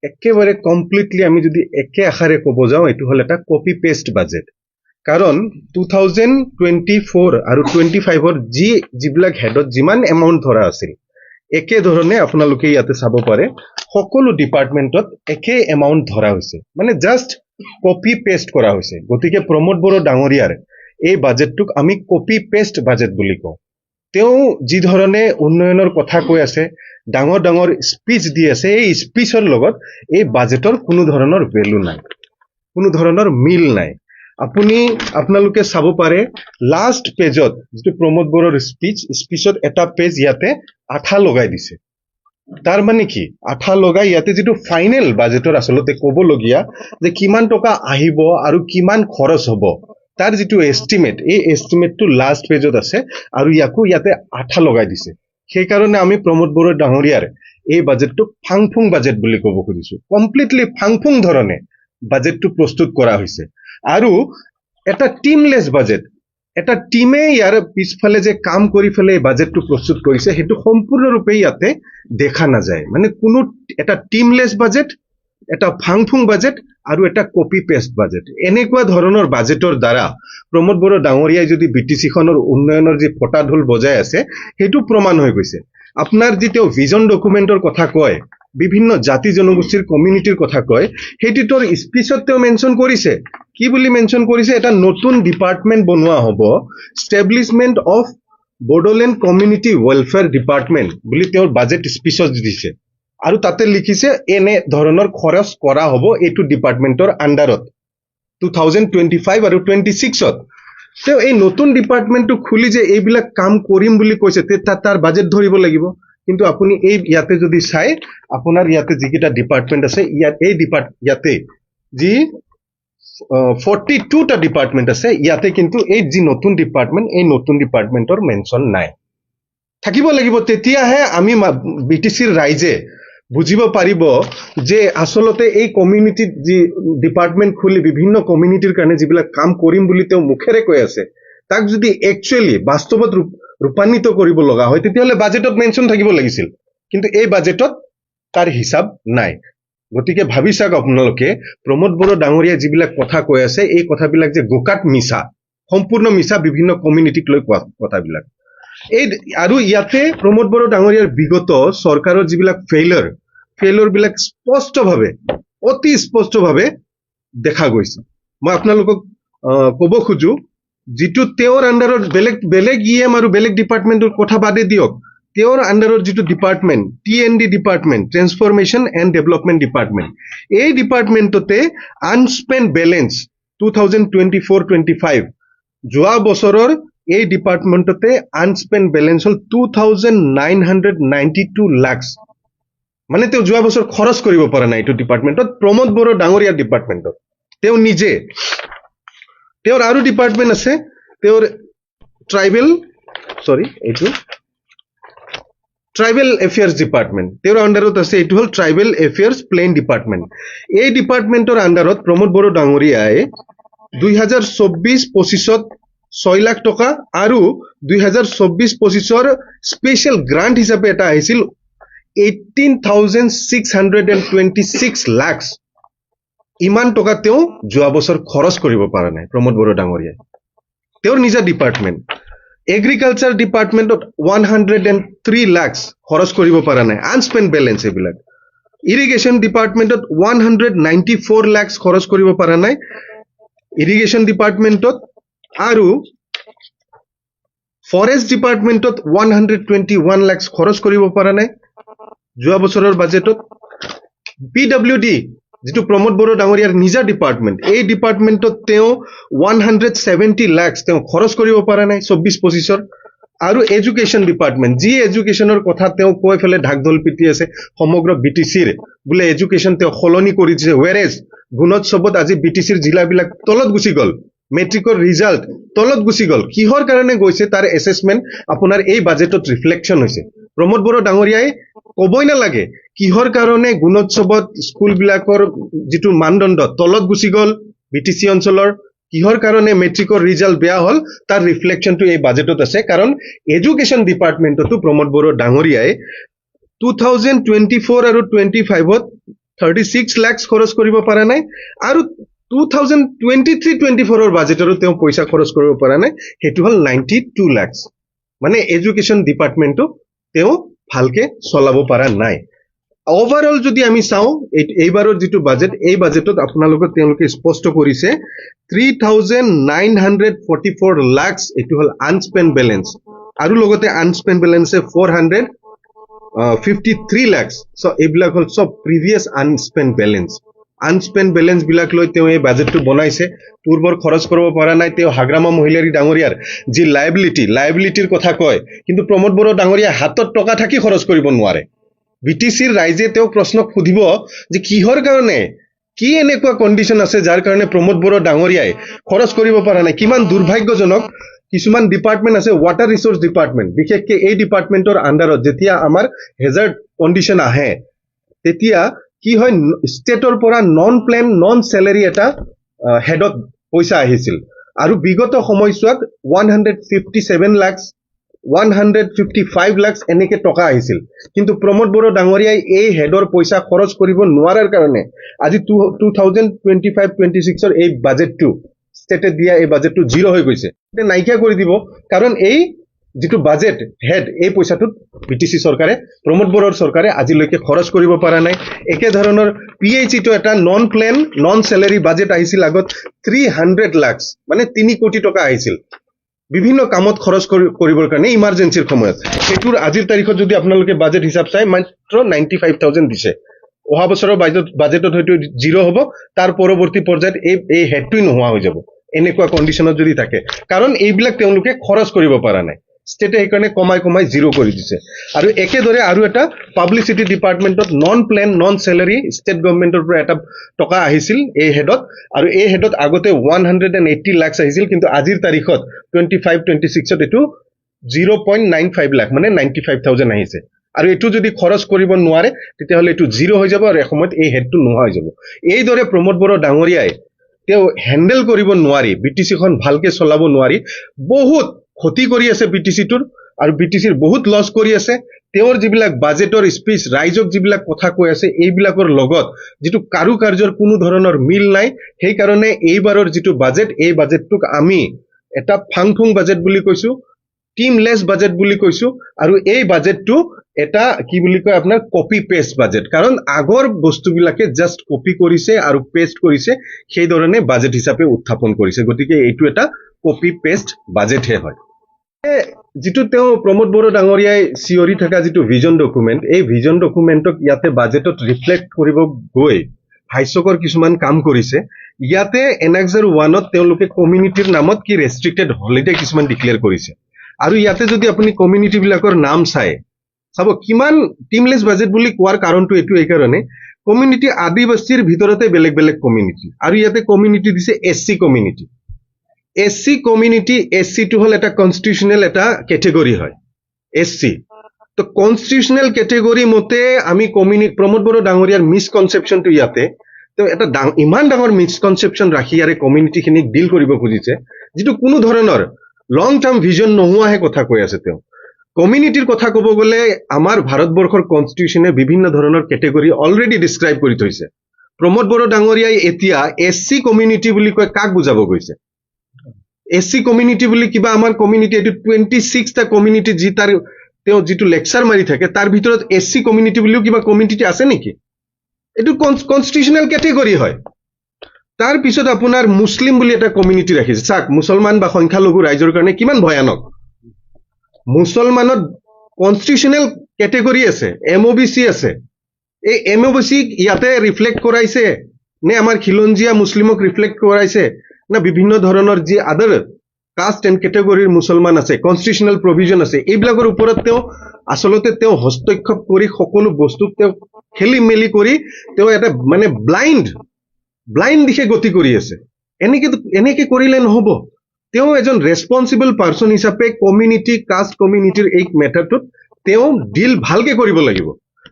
একেবাৰে কমপ্লিটলি আমি যদি একে আশাৰে ক'ব যাওঁ এইটো হ'ল এটা কপি পেষ্ট বাজেট কাৰণ 2024 আৰু 25ৰ যিবিলাক হেডত যিমান এমাউণ্ট ধৰা আছিল একে ধৰণে আপোনালোকে ইয়াতে চাব পাৰে সকলো ডিপাৰ্টমেণ্টত একে এমাউণ্ট ধৰা হৈছে মানে জাষ্ট কপি পেষ্ট কৰা হৈছে গতিকে প্ৰমোদ বড়ো ডাঙৰীয়াৰ এই বাজেটটোক আমি কপি পেষ্ট বাজেট বুলি কওঁ তেওঁ যি ধৰণে উন্নয়নৰ কথা কৈ আছে ডাঙৰ ডাঙৰ স্পিচ দি আছে এই স্পিচৰ লগত এই বাজেটৰ কোনো ধৰণৰ ভ্যালু নাই কোনো ধৰণৰ মিল নাই আপোনালোকে চাব পাৰে লাষ্ট পেজত যিটো প্ৰমোদ বড়োৰ স্পিচত এটা পেজ ইয়াতে আঠা লগাই দিছে তাৰ মানে কি আঠা লগাই ইয়াতে যিটো ফাইনেল বাজেটৰ আসলতে ক'বলগীয়া যে কিমান টকা আহিব আৰু কিমান খৰচ হ'ব তাৰ যিটো এস্টিমেট এই এস্টিমেটটো লাষ্ট পেজত আছে আৰু ইয়াতে আঠা লগাই দিছে সেই কাৰণে আমি প্ৰমোদ বড়ো ডাঙৰীয়াৰ এই বাজেটটো ফাংফুং বাজেট বুলি ক'ব খুজিছো কমপ্লিটলি ফাংফুং ধৰণে বাজেটটো প্ৰস্তুত কৰা হৈছে আৰু এটা টিমলেছ বাজেট এটা টিমে ইয়াৰ পিছফালে যে কাম কৰি ফেলে বাজেটটো প্ৰস্তুত কৰিছে সেইটো সম্পূৰ্ণৰূপে ইয়াতে দেখা নাযায় মানে কোনো এটা টিমলেছ বাজেট এটা ফাংফুং বাজেট আৰু এটা কপি পেষ্ট বাজেট এনেকুৱা ধৰণৰ বাজেটৰ দ্বাৰা প্ৰমোদ বড়ো ডাঙৰীয়াই যদি বিটিসি খনৰ উন্নয়নৰ যে ফটা ঢোল বজাই আছে সেইটো প্ৰমাণ হৈ গৈছে আপোনাৰ যিটো ভিজন ডকুমেন্টৰ কথা কয় বিভিন্ন জাতি জনগোষ্ঠীৰ কমিউনিটিৰ কথা কয় সেইটোৰ স্পিচত তেওঁ মেনশন কৰিছে কি বুলি মেনশন কৰিছে এটা নতুন ডিপাৰ্টমেন্ট বনোৱা হ'ব establishment of Bodoland community welfare department বুলি তেওঁৰ বাজেট স্পিচত দিছে আৰু তাতে লিখিছে এনে ধৰণৰ খৰচ কৰা হ'ব এইটো ডিপাৰ্টমেন্টৰ আন্ডাৰত 2025 আৰু 26ত তেওঁ এই নতুন ডিপাৰ্টমেন্টটো খুলি যে এইবিলাক কাম কৰিম বুলি কৈছে তাৰ বাজেট ধৰিব লাগিব কিন্তু আপুনি এই ইয়াতে যদি চাই আপোনাৰ ইয়াতে যিকিটা ডিপাৰ্টমেন্ট আছে ইয়াতে যি 42 টা ডিপাৰ্টমেন্ট আছে ইয়াতে কিন্তু এই যি নতুন ডিপাৰ্টমেন্ট এই নতুন ডিপাৰ্টমেন্টৰ মেনশন নাই থাকিব লাগিব তেতিয়াহে আমি বিটিসিৰ ৰাইজে বুজিব পাৰিব যে আসলতে এই কমিউনিটি যি ডিপাৰ্টমেন্ট খুলি বিভিন্ন কমিউনিটিৰ কাৰণে যিবিলাক কাম কৰিম বুলি তেওঁ মুখেৰে কৈ আছে তাক যদি একচুয়ালি বাস্তৱত ৰূপান্বিত কৰিব লগা হয় তেতিয়াহলে বাজেটত মেনশন থাকিব লাগিছিল কিন্তু এই বাজেটত তাৰ হিসাব নাই গতিকে ভাবি চাওক আপোনালোকে প্ৰমোদ বড়ো ডাঙৰীয়া যিবিলাক কথা কৈ আছে এই কথাবিলাক যে গোকাট মিছা সম্পূৰ্ণ মিছা বিভিন্ন কমিউনিটিক লৈ কথাবিলাক এই আৰু ইয়াতে প্ৰমোদ বড়ো ডাঙৰীয়াৰ বিগত চৰকাৰৰ যিবিলাক ফেইলৰ বিলাক স্পষ্টভাৱে অতি স্পষ্টভাৱে দেখা গৈছে মই আপোনালোকক ক'ব খুজো যিটো তেওঁৰ আন্ডাৰত বেলেগ ইএম আৰু বেলেগ ডিপাৰ্টমেন্টৰ কথা বাদে দিয়ক তেওঁৰ আন্ডাৰৰ যিটো department TND department transformation and development department এই ডিপাৰ্টমেন্টতে আনস্পেন্ড বেলেন্স 2024-25 যোৱা বছৰৰ এই ডিপাৰ্টমেন্টতে আনস্পেন্ড বেলেন্স হ'ল 2992 লাখ মানে তেওঁ যোৱা বছৰ খৰচ কৰিব পৰা নাই এইটো ডিপাৰ্টমেন্টত প্ৰমোদ বড়ো ডাঙৰীয়া ডিপাৰ্টমেন্টত তেওঁ নিজে তেওঁৰ আৰু ডিপাৰ্টমেন্ট আছে তেওঁৰ ট্ৰাইবেল এফেয়াৰ্স ডিপাৰ্টমেন্ট তেওঁৰ আন্ডাৰত আছে এইটো হ'ল ট্ৰাইবেল এফেয়াৰ্স প্লেন ডিপাৰ্টমেন্ট এই ডিপাৰ্টমেন্টৰ আন্ডাৰত প্ৰমোদ বড়ো ডাঙৰীয়াই 2024-25ত 6 লাখ টকা আৰু 2024-25ৰ স্পেশাল গ্ৰান্ট হিচাপে এটা আহিছিল 18,626 লাখ ইমান টকা তেওঁ যোৱা বছৰ খৰচ কৰিব পৰা নাই প্ৰমোদ বড়ো ডাঙৰীয়াই তেওঁৰ নিজা ডিপাৰ্টমেন্ট এগ্ৰিকালচাৰ ডিপাৰ্টমেন্টত 103 লাখ খৰচ কৰিব পৰা নাই আনস্পেন্ড বেলেন্স এইবিলাক ইৰিগেশ্যন ডিপাৰ্টমেন্টত 194 লাখ খৰচ কৰিব পৰা নাই ইৰিগেশ্যন ডিপাৰ্টমেন্টত আৰু ফৰেষ্ট ডিপাৰ্টমেন্টত 121 লাখ খৰচ কৰিব পৰা নাই যোৱা বছৰৰ বাজেটত পিডব্লিউডি যিটো প্ৰমোদ বড়ো ডাঙৰীয়াৰ নিজা ডিপাৰ্টমেন্ট এই ডিপাৰ্টমেন্টত তেওঁ 170 লাখ তেওঁ খৰচ কৰিব পৰা নাই 24-25ৰ আৰু এডুকেশ্যন ডিপাৰ্টমেন্ট যি এডুকেশ্যনৰ কথা তেওঁ কৈ ফেলে ঢাকঢোল পিটি আছে সমগ্ৰ বিটিসিৰ বোলে এডুকেশ্যন তেওঁ খলনি কৰি দিছে ৱেৰেজ গুণোৎসৱত আজি বিটিসিৰ জিলাবিলাক তলত গুচি গল মেট্ৰিকৰ ৰিজাল্ট তলত গুচি গল কিহৰ কাৰণে গৈছে তাৰ এসেসমেন্ট আপোনাৰ এই বাজেটত ৰিফ্লেকশন হৈছে প্ৰমোদ বড়ো ডাঙৰীয়াই ক'বই নালাগে কিহৰ কাৰণে গুণোৎসৱত স্কুলবিলাকৰ যিটো মানদণ্ড তলত গুচি গল বিটিসি অঞ্চলৰ কিহৰ কাৰণে মেট্ৰিকৰ ৰিজাল্ট বেয়া হল তাৰ ৰিফ্লেকশনটো এই বাজেটত আছে কাৰণ এডুকেশ্যন ডিপাৰ্টমেন্টতো প্ৰমোদ বড়ো ডাঙৰীয়াই 2024 আৰু 25ত 36 লাখ খৰচ কৰিব পৰা নাই আৰু 2023-24 বাজেটৰো তেওঁ পইচা খৰচ কৰিব পৰা নাই সেইটো হল 92 লাখ মানে এডুকেশ্যন ডিপাৰ্টমেন্টটো তেওঁ ভালকে চলাব পৰা নাই ওভাৰঅল যদি আমি চাও এইবাৰৰ যেটো বাজেট এই বাজেটত আপোনালোকক তেওঁলোকে স্পষ্ট কৰিছে 3944 লাখ এটো হল আনস্পেন্ড বেলেন্স আৰু লগতে আনস্পেন্ড বেলেন্সে 453 লাখ সো এইবিলাক হল সব প্ৰিভিয়াস আনস্পেন্ড বেলেন্স বিলাক লৈ তেওঁ এই বাজেটটো বনাইছে পূৰ্বৰ খৰচ কৰিব পৰা নাই তেওঁ হাগ্ৰামা মহিলাৰী ডাঙৰীয়াৰ যি লায়াবিলিটিৰ কথা কয় কিন্তু প্ৰমোদ বড়ো ডাঙৰীয়া হাতত টকা থাকি খৰচ কৰিব নোৱাৰে বিটিসিৰ ৰাইজে তেওঁ প্ৰশ্ন খুদিব যে কিহৰ কাৰণে কি এনেকুৱা কন্ডিশন আছে যাৰ কাৰণে প্ৰমোদ বড়ো ডাঙৰীয়াই খৰচ কৰিব পৰা নাই কিমান দুৰ্ভাগ্যজনক কিছুমান ডিপাৰ্টমেন্ট আছে ওয়াটাৰ ৰিসোৰ্স ডিপাৰ্টমেন্ট বিশেষকৈ এই ডিপাৰ্টমেন্টৰ আন্ডাৰত যেতিয়া আমাৰ হেজাৰ্ড কন্ডিশন আহে তেতিয়া কি হয় ষ্টেটৰ পৰা নন প্ল্যান নন স্যালাৰি এটা হেডত পইচা আহিছিল আৰু বিগত সময়ছোৱাত 157 লাখ 155 লাখ এনেকে টকা আহিছিল কিন্তু প্ৰমোদ বড়ো ডাঙৰীয়াই এই হেডৰ পইচা খৰচ কৰিব নোৱাৰাৰ কাৰণে আজি 2025-26 এই বাজেটটো ষ্টেটে দিয়া এই বাজেটটো জিৰো হৈ গৈছে এটা নাইকিয়া কৰি দিব কাৰণ এই যেটো বাজেট হেড এই পইচাটো বিটিসি চৰকাৰে প্ৰমোদ বড়োৰ চৰকাৰে আজিলৈকে খৰচ কৰিব পৰা নাই একে ধৰণৰ পিএইচই টো এটা নন প্ল্যান নন স্যালাৰি বাজেট আহিছিল আগত 300 লাখ মানে 3 কোটি টকা আহিছিল বিভিন্ন কামত খৰচ কৰিবৰ কাৰণে ইমাৰ্জেন্সিৰ সময়ত সেটোৰ আজিৰ তাৰিখত যদি আপোনালোকে বাজেট হিচাপ চাই মাত্ৰ 95000 দিছে অহা বছৰৰ বাজেটত হয়তো জিৰো হ'ব তাৰ পৰৱৰ্তী পৰ্যায়ত এই হেডটোই নোহোৱা হৈ যাব এনেকুৱা কন্ডিশনত যদি থাকে কাৰণ এইবিলাক তেওঁলোকে খৰচ কৰিব পৰা নাই ষ্টেটে এইকাৰণে কমাই জিৰো কৰি দিছে আৰু একেদৰে আৰু এটা পাব্লিচিটি ডিপাৰ্টমেন্টত non plan non salary state গভৰ্ণমেন্টৰ পৰা এটা টকা আহিছিল এই হেডত আৰু এই হেডত আগতে 180 লাখ আহিছিল কিন্তু আজিৰ তাৰিখত 25-26ত এটো 0.95 লাখ মানে 95000 আহিছে আৰু এটো যদি খৰচ কৰিব নোৱাৰে তেতিয়া হলে এটো জিৰো হৈ যাব আৰু সময়ত এই হেডটো নোহোৱা হৈ যাব এইদৰে প্ৰমোদ বড়ো ডাঙৰীয়াই তেওঁ হ্যান্ডেল কৰিব নোৱাৰি বিটিসি খন ভালকে চলাব নোৱাৰি বহুত ক্ষতি কৰি আছে বিটিসি টোৰ আৰু বিটিসিৰ বহুত লছ কৰি আছে তেওঁৰ যিবিলাক বাজেটৰ স্পিচ ৰাইজক যিবিলাক কথা কৈ আছে এইবিলাকৰ লগত যেটো কাৰ্যৰ কোনো ধৰণৰ মিল নাই সেই কাৰণে এইবাৰৰ যেটো বাজেট এই বাজেটটোক আমি এটা ফাংফুং বাজেট বুলি কৈছো টিমলেস বাজেট বুলি কৈছো আৰু এই বাজেটটো এটা কি বুলি কয় আপোনাৰ কপি পেস্ট বাজেট কাৰণ আগৰ বস্তুবিলাকে জাস্ট কপি কৰিছে আৰু পেস্ট কৰিছে সেই ধৰণে বাজেট হিচাপে উত্থাপন কৰিছে গতিকে এইটো এটা কপি পেস্ট বাজেট হে হয় যেটো তেওঁ প্ৰমোদ বড়ো ডাঙৰীয়াই সিওৰি থকা যেটো ভিজন ডকুমেন্ট এই ভিজন ডকুমেন্টক ইয়াতে বাজেটত ৰিফ্লেক্ট কৰিব গৈ হাইসকৰ কিছুমান কাম কৰিছে ইয়াতে এনাক্সাৰ 1ত তেওঁলোকে কমিউনিটিৰ নামত কি ৰেষ্ট্ৰিক্টেড হলিডে কিছুমান ডিক্লেয়াৰ কৰিছে আৰু ইয়াতে যদি আপুনি কমিউনিটি বিলাকৰ নাম চাই চাব কিমান টিমলেস বাজেট বুলি কোৱাৰ কাৰণটো এটো এই কাৰণে কমিউনিটি আদিবাসীৰ ভিতৰতে বেলেগ বেলেগ কমিউনিটি আৰু ইয়াতে কমিউনিটি দিছে SC community SC community SC টো হল এটা কনস্টিটিউশনাল এটা ক্যাটেগরি হয় এসসি তো কনস্টিটিউশনাল ক্যাটেগরি মতে আমি কমিউনিটি প্ৰমোদ বড়ো ডাঙৰীয়াৰ মিসকনসেপশন টো ইয়াতে তো এটা ইমান ডাঙৰ মিসকনসেপশন ৰাখি ইয়াৰে কমিউনিটি খিনিক ডিল কৰিব খুজিছে যেটো কোনো ধৰণৰ লং টাৰ্ম ভিজন নোহোৱাহে কথা কৈ আছে তেওঁ কমিউনিটিৰ কথা ক'ব গলে আমাৰ ভাৰতবৰ্ষৰ কনস্টিটিউশনে বিভিন্ন ধৰণৰ ক্যাটেগৰি অলৰেডি ডিসক্ৰাইব কৰি থৈছে প্ৰমোদ বড়ো ডাঙৰীয়াই এতিয়া এসসি কমিউনিটি বুলি কয় কাক বুজাব গৈছে এসসি কমিউনিটি বুলি কিবা আমাৰ কমিউনিটি এটো 26 টা কমিউনিটি যি তাৰ তেওঁ যেটো লেকচাৰ মাৰি থাকে তাৰ ভিতৰত এসসি কমিউনিটি বুলিও কিবা কমিউনিটি আছে নেকি এটো কনস্টিটিউশনাল ক্যাটেগৰি হয় তাৰ পিছত আপোনাৰ মুসলিম বুলি এটা কমিউনিটি ৰাখিছে চাক মুছলমান বা সংখ্যালঘু ৰাইজৰ কাৰণে কিমান ভয়ানক মুছলমানত কনস্টিটিউশনাল ক্যাটেগৰি আছে এমওবিসি আছে এই এমওবিসি ইয়াতে ৰিফ্লেক্ট কৰাইছে নে আমাৰ খিলঞ্জিয়া মুছলিমক ৰিফ্লেক্ট কৰাইছে না বিভিন্ন ধৰণৰ যি আদাৰ কাষ্ট এণ্ড ক্যাটেগৰিৰ মুছলমান আছে কনস্টিটিউশনাল প্ৰভিজন আছে এইবিলাকৰ ওপৰত তেওঁ আসলতে তেওঁ হস্তক্ষেপ কৰি সকলো বস্তু তেওঁ খেলি মেলি কৰি তেওঁ এটা মানে ব্লাইন্ড দিশে গতি কৰি আছে এনেকে কৰিলে নহব তেওঁ এজন ৰেসপন্সিবল পাৰসন হিচাপে কমিউনিটি কাষ্ট কমিউনিটিৰ এই মেটাৰটোত তেওঁ ডিল ভালকে কৰিব লাগিব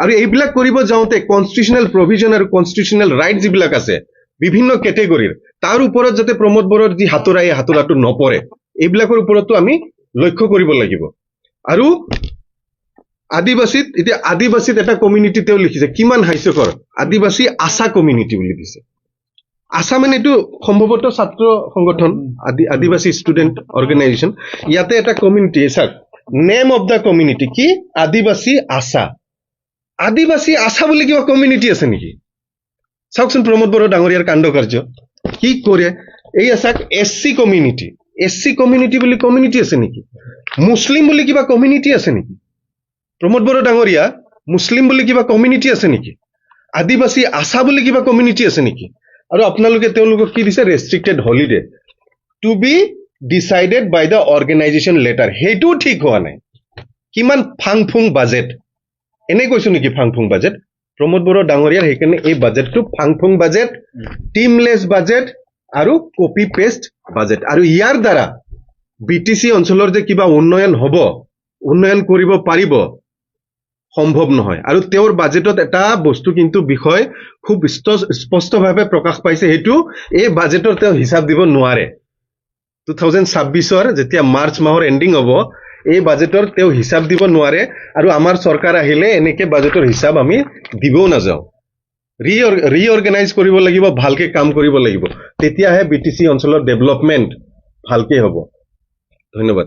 আৰু এইবিলাক কৰিব যাওঁতে কনস্টিটিউশনাল প্ৰভিজন আৰু কনস্টিটিউশনাল ৰাইট যিবিলাক আছে বিভিন্ন ক্যাটেগৰিৰ তাৰ ওপৰত যাতে প্ৰমোদ বড়োৰ যি হাতৰাটো নপৰে এইবিলাকৰ ওপৰতো আমি লক্ষ্য কৰিব লাগিব আৰু আদিবাসীত এতিয়া আদিবাসীত এটা কমিউনিটি তেওঁ লিখিছে কিমান হাস্যকৰ আদিবাসী আশা কমিউনিটি বুলি দিছে আশা মানে এইটো সম্ভৱতঃ ছাত্ৰ সংগঠন আদিবাসী ষ্টুডেণ্ট অৰ্গেনাইজেশ্যন ইয়াতে এটা কমিউনিটি চাওক নেম অফ দ্য কমিউনিটি কি আদিবাসী আশা বুলি কিবা কমিউনিটি আছে নেকি চাওকচোন প্ৰমোদ বড়ো ডাঙৰীয়াৰ কাণ্ড কাৰ্য কি কৰে এই চাওক এছচি কমিউনিটি বুলি কমিউনিটি আছে নেকি মুছলিম বুলি কিবা কমিউনিটি আছে নেকি প্ৰমোদ বড়ো ডাঙৰীয়া মুছলিম বুলি কিবা কমিউনিটি আছে নেকি আদিবাসী আশা বুলি কিবা কমিউনিটি আছে নেকি আৰু আপোনালোকে তেওঁলোকক কি দিছে restricted holiday to be decided by the organization letter সেইটো ঠিক হোৱা নাই কিমান ফাংফুং বাজেট এনে কৈছো নেকি ফাংফুং বাজেট প্ৰমোদ বড়ো ডাঙৰীয়াৰ সেইকাৰণে এই বাজেটটো ফাংফুং বাজেট টিমলেছ বাজেট আৰু কপি পেষ্ট বাজেট আৰু ইয়াৰ দ্বাৰা বিটিচি অঞ্চলৰ যে কিবা উন্নয়ন কৰিব পাৰিব সম্ভৱ নহয় আৰু তেওঁৰ বাজেটত এটা বস্তু কিন্তু বিষয় খুব স্পষ্টভাৱে প্ৰকাশ পাইছে সেইটো এই বাজেটৰ তেওঁ হিচাপ দিব নোৱাৰে 2026ৰ যেতিয়া মাৰ্চ মাহৰ এণ্ডিং হ'ব এই বাজেটৰ তেওঁ হিচাপ দিব নোৱাৰে আৰু আমাৰ চৰকাৰ আহিলে এনেকে বাজেটৰ হিচাপ আমি দিবও নাযাওঁ ৰিঅৰ্গেনাইজ কৰিব লাগিব ভালকে কাম কৰিব লাগিব তেতিয়াহে বিটিচি অঞ্চলৰ ডেভেলপমেণ্ট ভালকে হ'ব ধন্যবাদ